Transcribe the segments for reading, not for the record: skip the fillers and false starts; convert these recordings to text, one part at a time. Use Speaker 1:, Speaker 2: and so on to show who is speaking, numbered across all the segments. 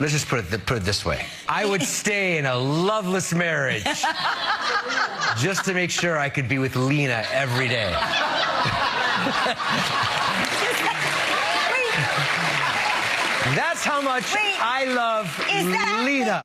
Speaker 1: let's just put it this way. I would stay in a loveless marriage just to make sure I could be with Lena every day. That's how much I love Lena.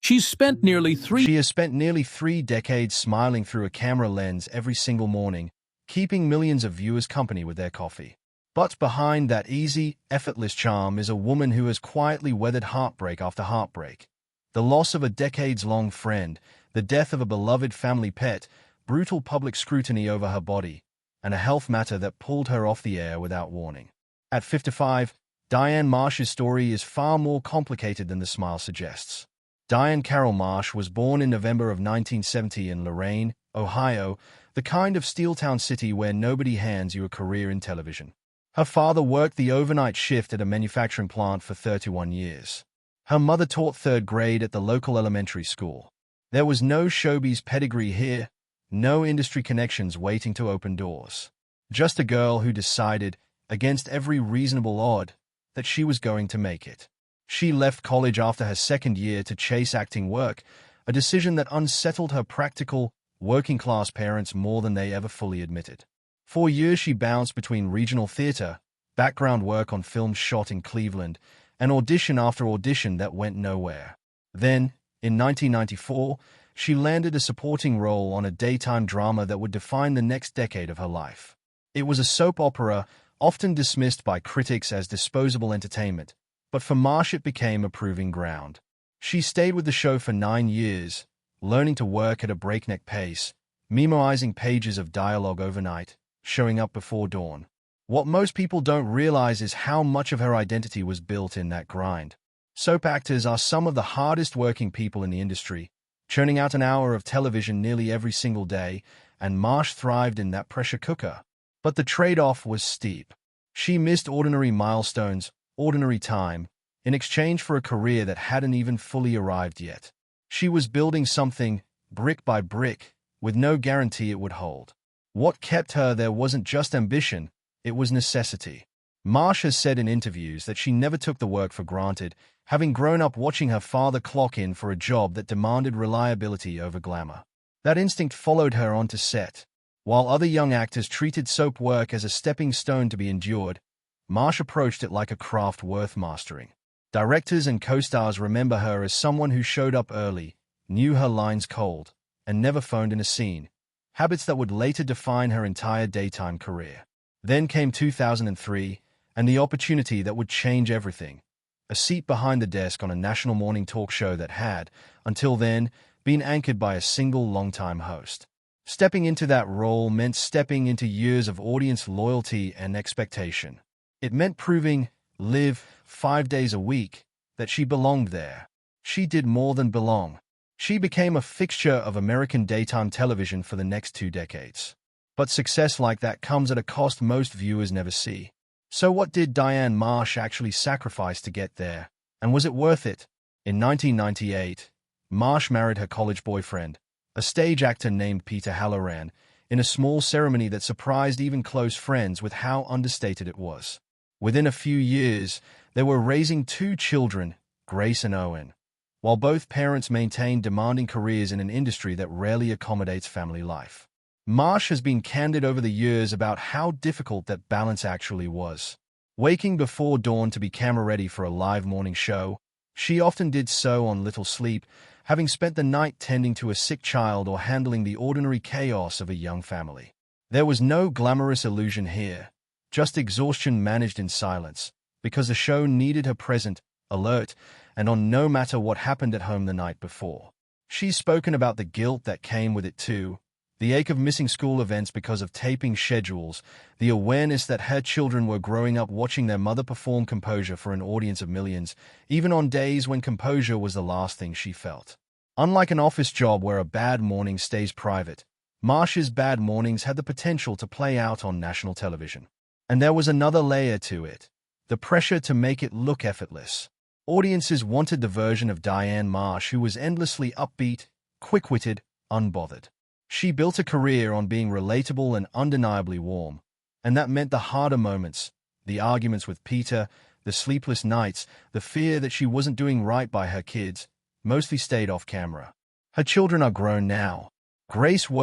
Speaker 2: She has spent nearly 3 decades smiling through a camera lens every single morning, keeping millions of viewers company with their coffee. But behind that easy, effortless charm is a woman who has quietly weathered heartbreak after heartbreak. The loss of a decades-long friend, the death of a beloved family pet, brutal public scrutiny over her body, and a health matter that pulled her off the air without warning. At 55, Diane Marsh's story is far more complicated than the smile suggests. Diane Carol Marsh was born in November of 1970 in Lorain, Ohio, the kind of steel-town city where nobody hands you a career in television. Her father worked the overnight shift at a manufacturing plant for 31 years. Her mother taught third grade at the local elementary school. There was no showbiz pedigree here, no industry connections waiting to open doors. Just a girl who decided, against every reasonable odds, that she was going to make it. She left college after her second year to chase acting work, a decision that unsettled her practical, working-class parents more than they ever fully admitted. For years she bounced between regional theater, background work on films shot in Cleveland, and audition after audition that went nowhere. Then, in 1994, she landed a supporting role on a daytime drama that would define the next decade of her life. It was a soap opera, often dismissed by critics as disposable entertainment, but for Marsh it became a proving ground. She stayed with the show for 9 years, learning to work at a breakneck pace, memorizing pages of dialogue overnight, showing up before dawn. What most people don't realize is how much of her identity was built in that grind. Soap actors are some of the hardest working people in the industry, churning out an hour of television nearly every single day, and Marsh thrived in that pressure cooker. But the trade-off was steep. She missed ordinary milestones, ordinary time, in exchange for a career that hadn't even fully arrived yet. She was building something, brick by brick, with no guarantee it would hold. What kept her there wasn't just ambition, it was necessity. Marsh has said in interviews that she never took the work for granted, having grown up watching her father clock in for a job that demanded reliability over glamour. That instinct followed her onto set. While other young actors treated soap work as a stepping stone to be endured, Marsh approached it like a craft worth mastering. Directors and co-stars remember her as someone who showed up early, knew her lines cold, and never phoned in a scene, habits that would later define her entire daytime career. Then came 2003, and the opportunity that would change everything. A seat behind the desk on a national morning talk show that had, until then, been anchored by a single longtime host. Stepping into that role meant stepping into years of audience loyalty and expectation. It meant proving, live 5 days a week, that she belonged there. She did more than belong. She became a fixture of American daytime television for the next 2 decades. But success like that comes at a cost most viewers never see. So what did Diane Marsh actually sacrifice to get there? And was it worth it? In 1998, Marsh married her college boyfriend, a stage actor named Peter Halloran, in a small ceremony that surprised even close friends with how understated it was. Within a few years, they were raising 2 children, Grace and Owen, while both parents maintained demanding careers in an industry that rarely accommodates family life. Marsh has been candid over the years about how difficult that balance actually was. Waking before dawn to be camera-ready for a live morning show, she often did so on little sleep, having spent the night tending to a sick child or handling the ordinary chaos of a young family. There was no glamorous illusion here, just exhaustion managed in silence, because the show needed her present, alert, and on no matter what happened at home the night before. She's spoken about the guilt that came with it too, the ache of missing school events because of taping schedules, the awareness that her children were growing up watching their mother perform composure for an audience of millions, even on days when composure was the last thing she felt. Unlike an office job where a bad morning stays private, Marsh's bad mornings had the potential to play out on national television. And there was another layer to it, the pressure to make it look effortless. Audiences wanted the version of Diane Marsh who was endlessly upbeat, quick-witted, unbothered. She built a career on being relatable and undeniably warm, and that meant the harder moments, the arguments with Peter, The sleepless nights, the fear that she wasn't doing right by her kids, mostly stayed off camera. Her children are grown now. Grace was